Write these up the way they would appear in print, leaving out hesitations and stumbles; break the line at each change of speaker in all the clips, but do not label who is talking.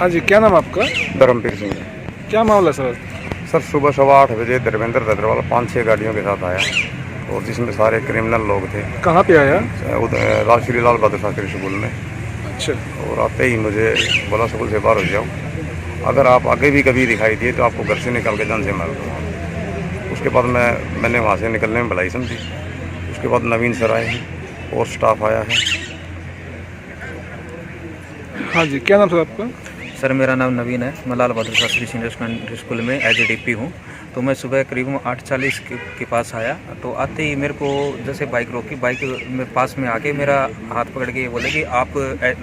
हाँ जी, क्या नाम आपका?
धर्मवीर सिंह।
क्या मामला सर?
सर सुबह 8:15 बजे धर्मेंद्र दत्तरवाल 5-6 गाड़ियों के साथ आया और जिसमें सारे क्रिमिनल लोग थे।
कहाँ पे आया?
उधर श्री लाल बहादुर शास्त्री स्कूल में।
अच्छा।
और आते ही मुझे बोला स्कूल से बाहर हो जाओ, अगर आप आगे भी कभी दिखाई दिए तो आपको घर से निकाल के जान से मार दूँगा। उसके बाद मैंने वहाँ से निकलने में भलाई समझी। उसके बाद नवीन सर आए हैं और स्टाफ आया है।
हाँ जी, क्या नाम सर आपका?
सर मेरा नाम नवीन है। मैं Lal Bahadur Shastri senior secondary school में एज ए डीपी हूँ। तो मैं सुबह करीब 8:40 के पास आया। तो आते ही मेरे को जैसे बाइक रोकी, बाइक में पास में आके मेरा हाथ पकड़ के ये बोले कि आप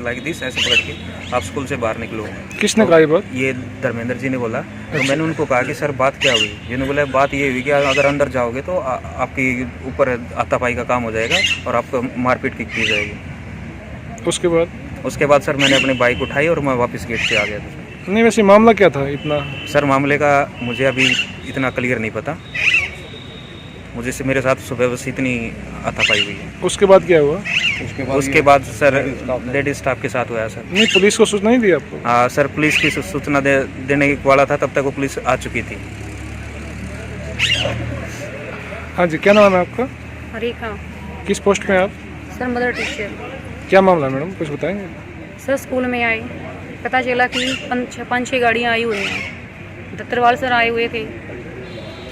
लाइक दिस ऐसे पकड़ के आप स्कूल से बाहर निकलो।
किसने
तो
कहा ये बात?
ये धर्मेंद्र जी ने बोला। तो मैंने उनको कहा कि सर बात क्या हुई? जिन्होंने बोला बात ये हुई कि अगर अंदर जाओगे तो आपकी ऊपर हाथापाई का काम हो जाएगा और आपको मारपीट की जाएगी। उसके बाद सर मैंने अपनी बाइक उठाई और मैं वापस गेट पे आ गया था।
नहीं, वैसे मामला क्या था इतना?
सर मामले का मुझे अभी इतना क्लियर नहीं पता। मुझे से मेरे साथ सुबह बस इतनी हाथापाई हुई है।
उसके बाद क्या हुआ?
उसके बाद सर लेडीज स्टाफ के साथ हुआ सर।
नहीं, पुलिस को सूचना नहीं दी आपको?
हाँ सर, पुलिस की सूचना देने वाला था, तब तक वो पुलिस आ चुकी थी।
हाँ जी, क्या नाम है आपका?
रेखा।
किस पोस्ट में आप?
Sir mother teacher.
क्या मामला मैडम, कुछ बताएंगे?
सर स्कूल में आए, पता चला कि 5-6 गाड़ियाँ आई हुई हैं। दत्तरवाल सर आए हुए थे।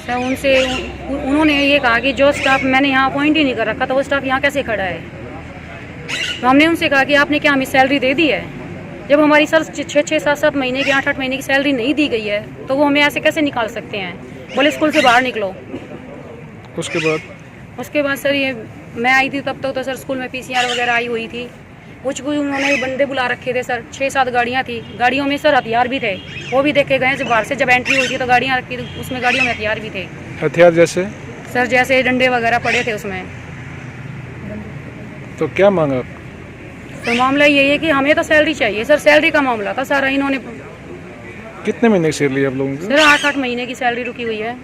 सर उन्होंने ये कहा कि जो स्टाफ मैंने यहाँ अपॉइंट ही नहीं कर रखा था वो स्टाफ यहाँ कैसे खड़ा है। तो हमने उनसे कहा कि आपने क्या हमें सैलरी दे दी है? जब हमारी सर 6-6, 7-7 महीने की 8-8 महीने की सैलरी नहीं दी गई है तो वो हमें ऐसे कैसे निकाल सकते हैं? बोले स्कूल से बाहर निकलो। उसके बाद सर ये मैं आई थी तब तक तो सर स्कूल में PCR वगैरह आई हुई थी। कुछ उन्होंने बंदे बुला रखे थे सर। 6-7 गाड़ियाँ थी। गाड़ियों में सर हथियार भी थे, वो भी देखे गए। जब बाहर से जब एंट्री हुई थी तो गाड़ियाँ रखी थी, उसमें गाड़ियों में हथियार भी थे।
हथियार जैसे?
सर जैसे डंडे वगैरह पड़े थे उसमें।
तो क्या मांगा आप?
तो मामला यही है कि हमें तो सैलरी चाहिए सर। सैलरी का मामला था सारा। इन्होंने
कितने महीने की सैलरी आप लोगों की?
सर 8-8 महीने की सैलरी रुकी हुई है।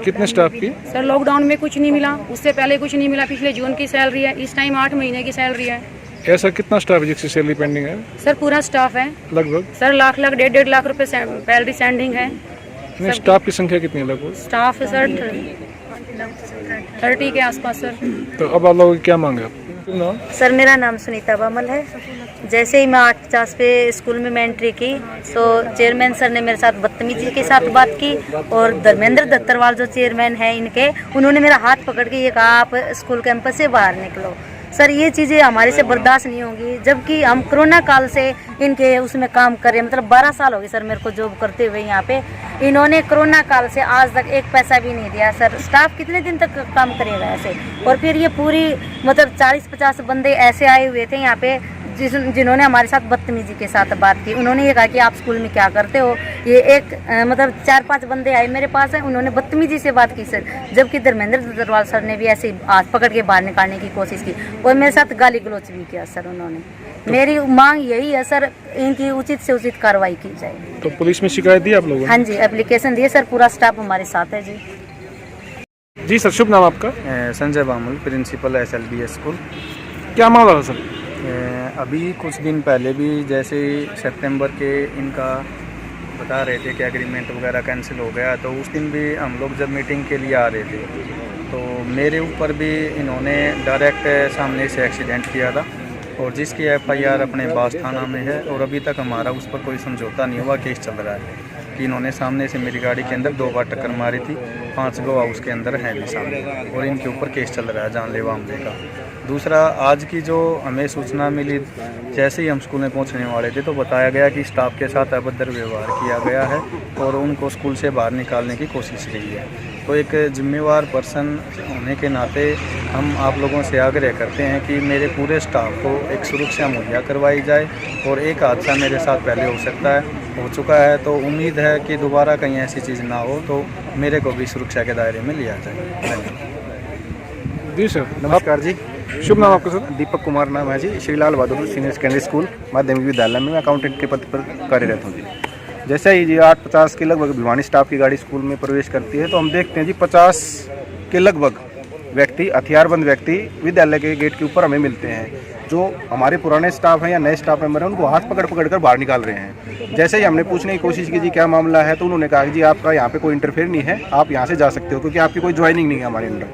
कितने स्टाफ की?
सर लॉकडाउन में कुछ नहीं मिला, उससे पहले कुछ नहीं मिला। पिछले जून की सैलरी है, इस टाइम 8 महीने की सैलरी है।
ऐसा कितना स्टाफ है जिसकी सैलरी पेंडिंग है?
सर पूरा स्टाफ है
लगभग।
सर लाख 1.5 लाख रुपए सैलरी सेंडिंग है।
नहीं, स्टाफ की संख्या कितनी है लगभग?
स्टाफ है सर 30 के आसपास सर।
तो अब आप लोगों की क्या मांग है?
सर मेरा नाम सुनीता बामल है। जैसे ही मैं 8:50 पे स्कूल में मैं एंट्री की तो चेयरमैन सर ने मेरे साथ बदतमीजी के साथ बात की और धर्मेंद्र दत्तरवाल जो चेयरमैन है इनके, उन्होंने मेरा हाथ पकड़ के ये कहा आप स्कूल कैंपस से बाहर निकलो। सर ये चीज़ें हमारे से बर्दाश्त नहीं होंगी, जबकि हम कोरोना काल से इनके उसमें काम कर रहे हैं। मतलब 12 साल हो गए सर मेरे को जॉब करते हुए यहाँ पे। इन्होंने कोरोना काल से आज तक एक पैसा भी नहीं दिया सर। स्टाफ कितने दिन तक काम करेगा ऐसे? और फिर ये पूरी मतलब 40-50 बंदे ऐसे आए हुए थे यहाँ पे जिन्होंने हमारे साथ बदतमीजी के साथ बात की। उन्होंने ये कहा कि आप स्कूल में क्या करते हो? ये एक मतलब 4-5 बंदे आए मेरे पास है, उन्होंने बदतमीजी से बात की सर। जबकि धर्मेंद्र दत्तरवाल सर ने भी ऐसे हाथ पकड़ के बाहर निकालने की कोशिश की और मेरे साथ गाली गलौच भी किया सर उन्होंने। मेरी मांग यही है सर, इनकी उचित से उचित कार्रवाई की जाए।
तो पुलिस में शिकायत दी आप लोगों ने?
हाँ जी, एप्लीकेशन दिए सर। पूरा स्टाफ हमारे साथ है जी।
जी सर, शुभ नाम आपका?
Sanjay Bamul, principal SLBS school.
क्या मामला था सर?
अभी कुछ दिन पहले भी जैसे सितंबर के इनका बता रहे थे कि एग्रीमेंट वगैरह कैंसिल हो गया, तो उस दिन भी हम लोग जब मीटिंग के लिए आ रहे थे तो मेरे ऊपर भी इन्होंने डायरेक्ट सामने से एक्सीडेंट किया था और जिसकी FIR अपने बास थाना में है और अभी तक हमारा उस पर कोई समझौता नहीं हुआ। केस चल रहा है कि इन्होंने सामने से मेरी गाड़ी के अंदर 2 बार टक्कर मारी थी। 5 गो हाउस के अंदर है भी सामने और इनके ऊपर केस चल रहा है जानलेवा हमले का। दूसरा, आज की जो हमें सूचना मिली, जैसे ही हम स्कूल में पहुंचने वाले थे तो बताया गया कि स्टाफ के साथ अभद्र व्यवहार किया गया है और उनको स्कूल से बाहर निकालने की कोशिश की है। तो एक जिम्मेवार पर्सन होने के नाते हम आप लोगों से आग्रह करते हैं कि मेरे पूरे स्टाफ को एक सुरक्षा मुहैया करवाई जाए। और एक हादसा मेरे साथ पहले हो सकता है, हो चुका है, तो उम्मीद है कि दोबारा कहीं ऐसी चीज़ ना हो, तो मेरे को भी सुरक्षा के दायरे में लिया जाए।
जी सर।
नमस्कार जी।
शुभ नाम आपका सर?
दीपक कुमार नाम है जी। Shri Lal Bahadur senior secondary school माध्यमिक विद्यालय में मैं अकाउंटेंट के पद पर कार्यरत हूँ जी। जैसे ही जी 8:50 के लगभग भिवानी स्टाफ की गाड़ी स्कूल में प्रवेश करती है तो हम देखते हैं जी 50 के लगभग व्यक्ति, हथियारबंद व्यक्ति विद्यालय के गेट के ऊपर हमें मिलते हैं। जो हमारे पुराने स्टाफ हैं या नए स्टाफ मेंबर हैं उनको हाथ पकड़ पकड़ कर बाहर निकाल रहे हैं। जैसे ही हमने पूछने की कोशिश की जी क्या मामला है, तो उन्होंने कहा कि जी आपका यहाँ पे कोई इंटरफेयर नहीं है, आप यहाँ से जा सकते हो क्योंकि आपकी कोई ज्वाइनिंग नहीं है हमारे अंडर।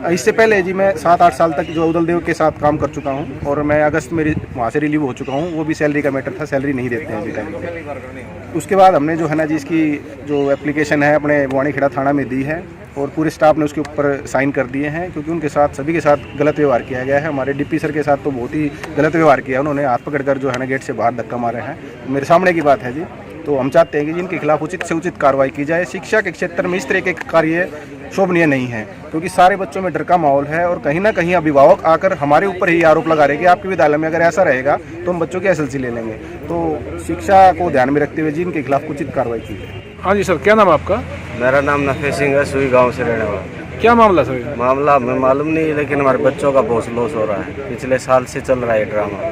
इससे पहले जी मैं 7-8 साल तक जो उदल देव के साथ काम कर चुका हूँ और मैं अगस्त में वहाँ से रिलीव हो चुका हूँ। वो भी सैलरी का मैटर था, सैलरी नहीं देते हैं अभी टाइम पे। उसके बाद हमने जो है ना जी इसकी जो एप्लीकेशन है अपने वाणीखेड़ा थाना में दी है और पूरे स्टाफ ने उसके ऊपर साइन कर दिए हैं क्योंकि उनके साथ सभी के साथ गलत व्यवहार किया गया है। हमारे डीपी सर के साथ तो बहुत ही गलत व्यवहार किया है, उन्होंने हाथ पकड़कर जो है ना गेट से बाहर धक्का मारे हैं। मेरे सामने की बात है जी। तो हम चाहते हैं कि जिनके खिलाफ उचित से उचित कार्रवाई की जाए। शिक्षा के क्षेत्र में इस तरह के कार्य शोभनीय नहीं है क्योंकि सारे बच्चों में डर का माहौल है और कहीं ना कहीं अभिभावक आकर हमारे ऊपर ही आरोप लगा रहे हैं कि आपके विद्यालय में अगर ऐसा रहेगा तो हम बच्चों की एसएलसी ले लेंगे। तो शिक्षा को ध्यान में रखते हुए जिनके खिलाफ उचित कार्रवाई की जाए।
हाँ जी सर, क्या नाम है आपका?
मेरा नाम नफे सिंह है, सुई गांव से रहने वाला।
क्या मामला सर?
मामला हमें मालूम नहीं है लेकिन हमारे बच्चों का बहुत लॉस हो रहा है। पिछले साल से चल रहा है ड्रामा।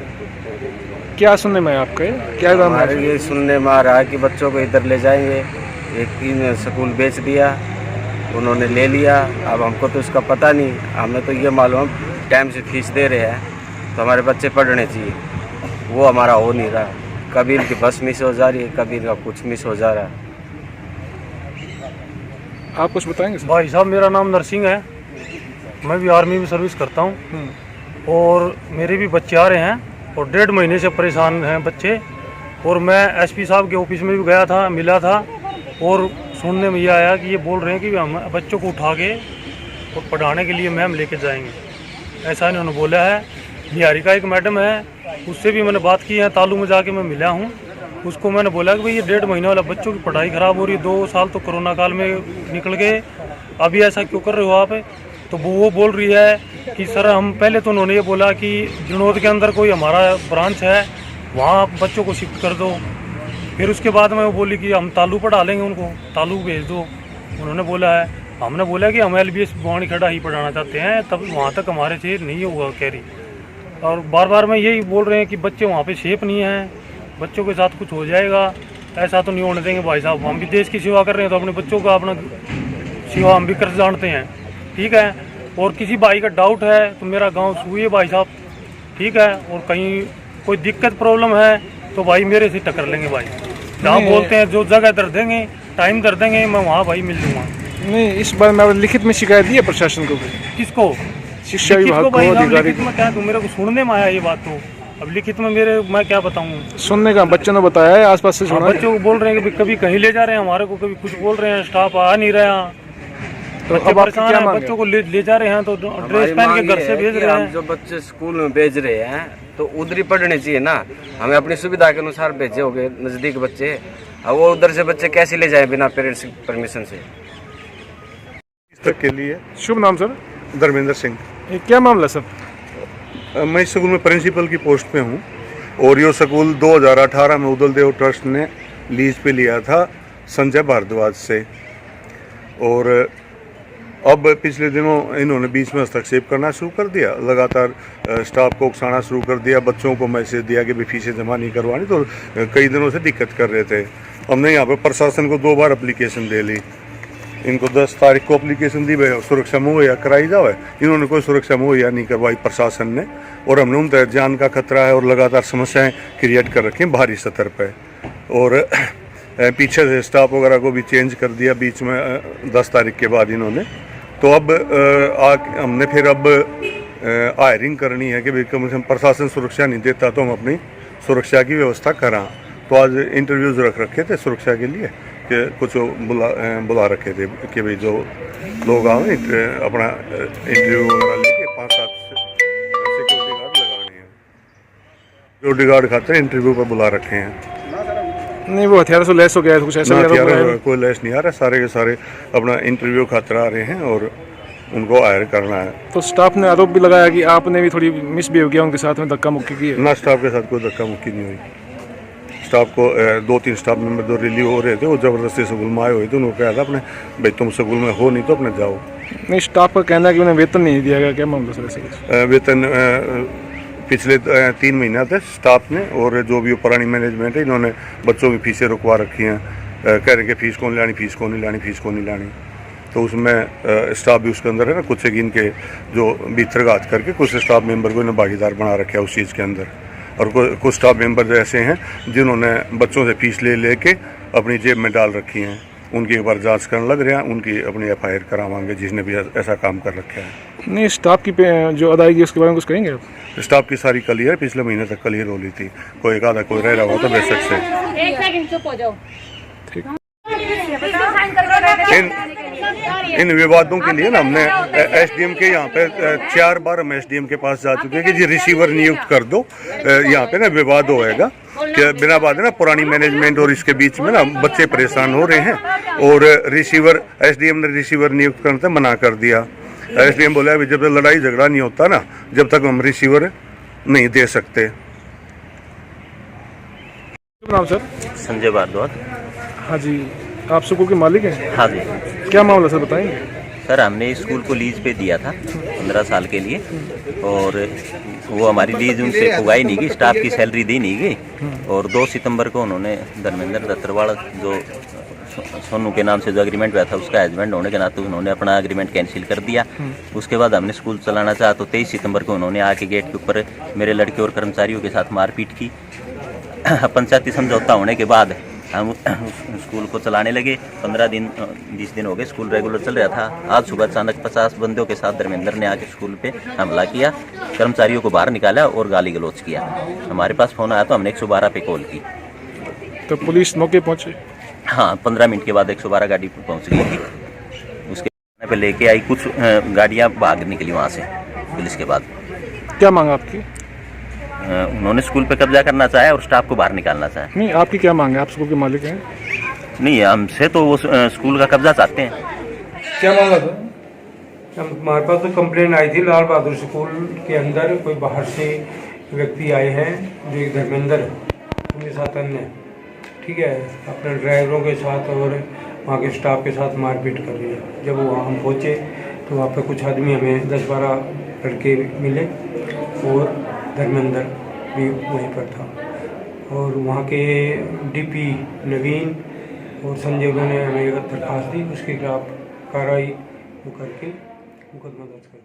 क्या सुनने में आपका क्या ड्रामा है?
हमारे ये सुनने में आ रहा है कि बच्चों को इधर ले जाएंगे, एक इन स्कूल बेच दिया, उन्होंने ले लिया। अब हमको तो इसका पता नहीं, हमें तो ये मालूम टाइम से फीस दे रहे हैं तो हमारे बच्चे पढ़ने चाहिए, वो हमारा हो नहीं रहा। कभी इनकी बस मिस हो जा रही है, कभी इनका कुछ मिस हो जा रहा है।
आप कुछ बताएंगे सर?
भाई साहब मेरा नाम नरसिंह है, मैं भी आर्मी में सर्विस करता हूँ और मेरे भी बच्चे आ रहे हैं और 1.5 महीने से परेशान हैं बच्चे। और मैं एसपी साहब के ऑफिस में भी गया था, मिला था और सुनने में ये आया कि ये बोल रहे हैं कि हम बच्चों को उठा के और पढ़ाने के लिए मैम लेके जाएंगे, ऐसा इन्होंने बोला है। बिहारी का एक मैडम है, उससे भी मैंने बात की है, तालू में जाके मैं मिला हूँ। उसको मैंने बोला कि भाई ये 1.5 महीने वाला बच्चों की पढ़ाई ख़राब हो रही है, 2 साल तो कोरोना काल में निकल गए, अभी ऐसा क्यों कर रहे हो आप? तो वो बोल रही है कि सर हम पहले तो उन्होंने ये बोला कि जनौद के अंदर कोई हमारा ब्रांच है, वहाँ बच्चों को शिफ्ट कर दो। फिर उसके बाद में वो बोली कि हम तालू पढ़ा लेंगे, उनको तालू भेज दो, उन्होंने बोला है। हमने बोला कि हम LBS वाणीखेड़ा ही पढ़ाना चाहते हैं, तब वहाँ तक हमारे से नहीं हुआ कह रही। और बार बार में यही बोल रहे हैं कि बच्चे वहाँ पे सेफ नहीं हैं, बच्चों के साथ कुछ हो जाएगा, ऐसा तो नहीं होने देंगे भाई साहब। हम भी देश की सेवा कर रहे हैं तो अपने बच्चों का अपना सेवा हम भी कर जानते हैं, ठीक है। और किसी भाई का डाउट है तो मेरा गांव सुई है भाई साहब, ठीक है। और कहीं कोई दिक्कत प्रॉब्लम है तो भाई मेरे से टक्कर लेंगे भाई, जहाँ बोलते हैं जो जगह दर देंगे, टाइम दर देंगे, मैं वहाँ भाई मिल लूँगा।
नहीं, इस बार मैं लिखित में शिकायत दी है प्रशासन को?
किसको?
शिक्षा विभाग को, अधिकारी
लिखित में क्या? तो मेरे को सुनने में आया ये बात, तो अब लिखित में मैं क्या बताऊँ?
सुनने का बच्चों ने बताया है, आसपास से सुना।
बच्चों को बोल रहे हैं कि कभी कहीं ले जा रहे हैं हमारे को, कभी कुछ बोल रहे हैं, स्टाफ आ नहीं रहा,
तो
बच्चे परेशान हैं, बच्चों को ले जा रहे हैं तो ड्रेस पहन के घर से भेज रहे हैं।
जो बच्चे स्कूल में भेज रहे हैं तो उधर ही पढ़ने चाहिए ना, हमें अपनी सुविधा के अनुसार भेजे होंगे नज़दीक बच्चे, अब वो उधर से बच्चे कैसे ले जाए बिना पेरेंट्स की परमिशन से?
इस तक के लिए
शुभ नाम सर?
धर्मेंद्र सिंह।
ये क्या मामला सर?
मैं इस स्कूल में प्रिंसिपल की पोस्ट पे हूँ और ये स्कूल 2018 में उदल देव ट्रस्ट ने लीज पे लिया था संजय भारद्वाज से। और अब पिछले दिनों इन्होंने बीच में हस्तक्षेप करना शुरू कर दिया, लगातार स्टाफ को उकसाना शुरू कर दिया, बच्चों को मैसेज दिया कि भाई फीसें जमा नहीं करवानी, तो कई दिनों से दिक्कत कर रहे थे। हमने यहाँ पर प्रशासन को 2 बार एप्लीकेशन दे ली, इनको 10 तारीख को एप्लीकेशन दी, भाई सुरक्षा मुहैया कराई जाए, इन्होंने कोई सुरक्षा मुहैया नहीं करवाई प्रशासन ने। और हमने उन जान का खतरा है और लगातार समस्याएँ क्रिएट कर रखी हैं बाहरी स्तर पर। और पीछे से स्टाफ वगैरह को भी चेंज कर दिया बीच में 10 तारीख के बाद इन्होंने। तो अब हमने फिर अब हायरिंग करनी है कि भाई कम से कम प्रशासन सुरक्षा नहीं देता तो हम अपनी सुरक्षा की व्यवस्था करा। तो आज इंटरव्यूज़ रखे थे सुरक्षा के लिए कि कुछ बुला रखे थे कि भाई जो लोग आए अपना इंटरव्यू वगैरह लेके 5-7 सिक्योरिटी गार्ड लगाने हैं, सिक्योरिटी गार्ड खातिर इंटरव्यू पर बुला रखे हैं।
नहीं, वो हथियारों से लैस हो गया है, कुछ ऐसा?
कोई लैस नहीं आ रहा, सारे के सारे अपना इंटरव्यू खातिर आ रहे हैं और उनको हायर करना है।
तो स्टाफ ने आरोप भी लगाया कि आपने भी थोड़ी मिसबिहेव किया, उनके साथ में धक्का मुक्की की है?
ना, स्टाफ के साथ कोई धक्का मुक्की नहीं हुई। स्टाफ को 2-3 स्टाफ मेंबर जो रिलीव हो रहे थे वो ज़बरदस्ती स्कूल में आए हुए थे, उन्होंने कहा था अपने भाई तुम स्कूल में हो नहीं तो अपने जाओ।
नहीं, स्टाफ का कहना है कि उन्हें वेतन नहीं दिया गया, क्या मामला सर ऐसे?
वेतन पिछले 3 महीना से स्टाफ ने और जो भी पुरानी मैनेजमेंट है इन्होंने बच्चों की फीसें रुकवा रखी हैं, कह रहे कि फ़ीस कौन लानी, फ़ीस कौन नहीं लानी, फ़ीस कौन नहीं लानी। तो उसमें स्टाफ भी उसके अंदर है ना, कुछ एक इनके जो भीतरघात करके कुछ स्टाफ मेंबर को इन्हें भागीदार बना रखा है उस चीज़ के अंदर। और कुछ स्टाफ मेंबर ऐसे हैं जिन्होंने बच्चों से फीस ले के अपनी जेब में डाल रखी हैं, उनकी एक बार जांच करने लग रहे हैं, उनकी अपनी FIR करावाएंगे जिसने भी ऐसा काम कर रखा है।
नहीं, स्टाफ की जो अदायगी उसके बारे में कुछ कहेंगे आप?
स्टाफ की सारी क्लियर, पिछले महीने तक क्लियर हो ली थी, कोई एक आधा कोई रह रहा हुआ तो बेशक से।
ठीक।
इन विवादों के लिए ना हमने SDM के यहाँ पे 4 बार हम SDM के पास जा चुके हैं कि जी रिसीवर नियुक्त कर दो, यहाँ पे ना विवाद होएगा कि बिना बात है ना पुरानी मैनेजमेंट और इसके बीच में ना बच्चे परेशान हो रहे हैं, और रिसीवर SDM ने रिसीवर नियुक्त करने से मना कर दिया। SDM बोला अभी जब तक लड़ाई झगड़ा नहीं होता ना, जब तक हम रिसीवर नहीं दे सकते।
नाम सर?
संजय भारद्वाज।
हाँ जी, आप स्कूल के मालिक हैं?
हाँ जी।
क्या मामला सर, बताएंगे?
सर हमने स्कूल को लीज पे दिया था 15 साल के लिए, और वो हमारी लीज उनसे पुगाई नहीं गई, स्टाफ की सैलरी दी नहीं गई, और 2 सितंबर को उन्होंने धर्मेंद्र दत्तरवाल जो सोनू के नाम से जो एग्रीमेंट हुआ था उसका हस्बैंड होने के नाते उन्होंने अपना एग्रीमेंट कैंसिल कर दिया। उसके बाद हमने स्कूल चलाना चाहा तो 23 सितंबर को उन्होंने आके गेट के ऊपर मेरे लड़के और कर्मचारियों के साथ मारपीट की। पंचायती समझौता होने के बाद हम स्कूल को चलाने लगे। 15-20 दिन हो गए, स्कूल रेगुलर चल रहा था। आज सुबह अचानक 50 बंदों के साथ धर्मेंद्र ने आके स्कूल पे हमला किया, कर्मचारियों को बाहर निकाला और गाली गलौज किया। हमारे पास फ़ोन आया तो हमने 112 पे कॉल की।
तो पुलिस मौके पहुंचे?
हाँ, 15 मिनट के बाद 112 गाड़ी पहुंच गई थी। उसके पे लेके आई, कुछ गाड़ियाँ भाग निकली वहाँ से पुलिस के बाद।
क्या मांग आपकी?
उन्होंने स्कूल पे कब्जा करना चाहा और स्टाफ को बाहर निकालना चाहा।
नहीं, आपकी क्या मांग है? आप स्कूल के मालिक हैं?
नहीं, हमसे तो वो स्कूल का कब्जा चाहते हैं।
क्या मामला था?
हमारे पास तो कंप्लेन आई थी, लाल बहादुर स्कूल के अंदर कोई बाहर से व्यक्ति आए हैं जो एक धर्मेंद्र उनके साथ अन्य, ठीक है, अपने ड्राइवरों के साथ और वहाँ के स्टाफ के साथ मारपीट कर रही है। जब वहाँ हम पहुँचे तो वहाँ पे कुछ आदमी, हमें 10-12 लड़के मिले और धर्मेंद्र भी वहीं पर था, और वहाँ के DP नवीन और संजय, उन्होंने हमें एक दरख्वास्त दी, उसके खिलाफ कार्रवाई करके मुकदमा दर्ज कर